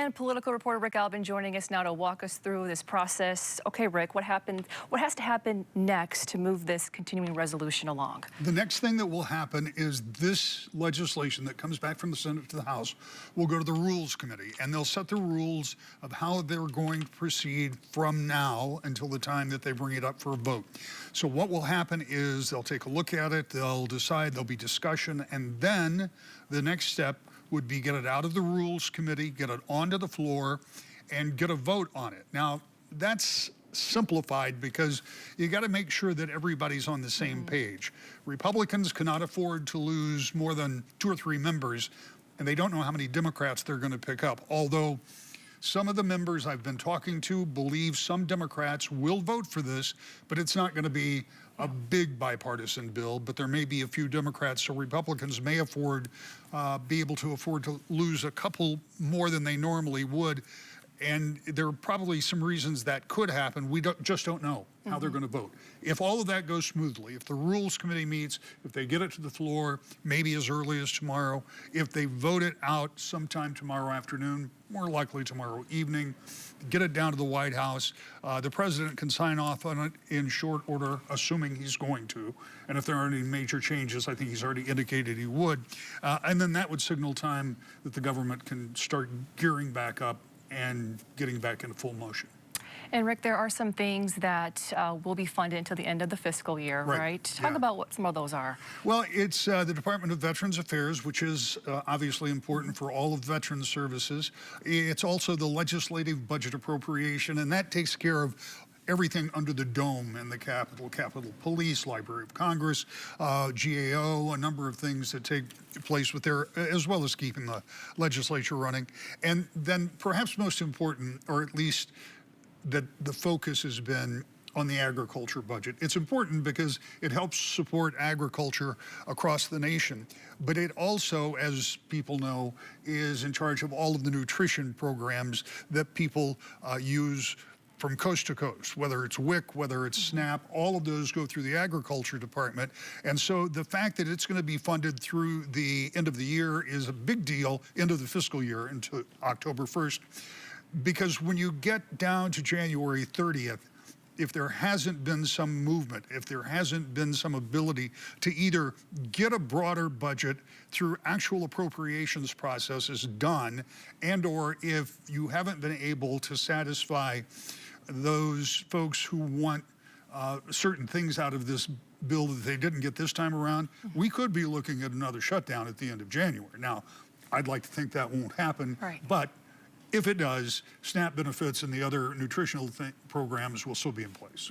And political reporter Rick Albin joining us now to walk us through this process. Okay, Rick, what happened? What has to happen next to move this continuing resolution along? The next thing that will happen is this legislation that comes back from the Senate to the House will go to the Rules Committee, and they'll set the rules of how they're going to proceed from now until the time that they bring it up for a vote. So what will happen is they'll take a look at it, they'll decide, there'll be discussion, and then the next step would be get it out of the Rules Committee, get it onto the floor, and get a vote on it. Now, that's simplified because you got to make sure that everybody's on the same page. Republicans cannot afford to lose more than 2 or 3 members, and they don't know how many Democrats they're going to pick up. Although some of the members I've been talking to believe some Democrats will vote for this, but it's not going to be a big bipartisan bill, but there may be a few Democrats, so Republicans may be able to afford to lose a couple more than they normally would. And there are probably some reasons that could happen. We just don't know how they're going to vote. If all of that goes smoothly, if the Rules Committee meets, if they get it to the floor, maybe as early as tomorrow, if they vote it out sometime tomorrow afternoon, more likely tomorrow evening, get it down to the White House, the president can sign off on it in short order, assuming he's going to. And if there aren't any major changes, I think he's already indicated he would. And then that would signal time that the government can start gearing back up and getting back into full motion. And Rick, there are some things that will be funded until the end of the fiscal year, right? Talk about what some of those are. Well, it's the Department of Veterans Affairs, which is obviously important for all of veterans services. It's also the legislative budget appropriation, and that takes care of everything under the dome in the Capitol Police, Library of Congress, GAO, a number of things that take place with there, as well as keeping the legislature running. And then perhaps most important, or at least that the focus has been on the agriculture budget. It's important because it helps support agriculture across the nation, but it also, as people know, is in charge of all of the nutrition programs that people use from coast to coast, whether it's WIC, whether it's SNAP, all of those go through the Agriculture Department. And so the fact that it's going to be funded through the end of the year is a big deal, end of the fiscal year into October 1st, because when you get down to January 30th, if there hasn't been some movement, if there hasn't been some ability to either get a broader budget through actual appropriations processes done, and or if you haven't been able to satisfy those folks who want certain things out of this bill that they didn't get this time around, we could be looking at another shutdown at the end of January. Now, I'd like to think that won't happen, but if it does, SNAP benefits and the other nutritional programs will still be in place.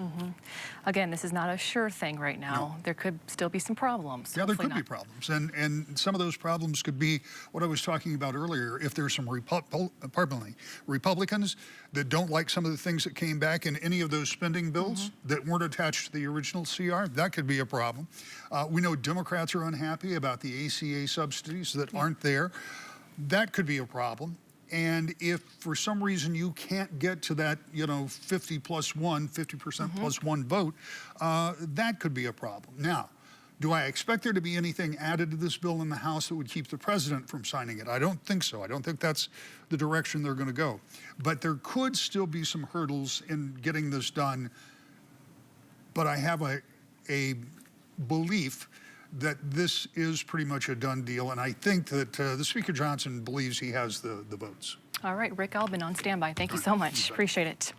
Again, this is not a sure thing right now. No. There could still be some problems. Yeah, there could be problems. And some of those problems could be what I was talking about earlier. If there's some Republicans that don't like some of the things that came back in any of those spending bills that weren't attached to the original CR, that could be a problem. We know Democrats are unhappy about the ACA subsidies that aren't there. That could be a problem. And if for some reason you can't get to that, 50% plus 1 vote, that could be a problem. Now, do I expect there to be anything added to this bill in the House that would keep the president from signing it? I don't think so. I don't think that's the direction they're going to go. But there could still be some hurdles in getting this done. But I have a belief that this is pretty much a done deal, and I think that the Speaker Johnson believes he has the votes. All right, Rick Albin on standby. Thank you so much. Appreciate it.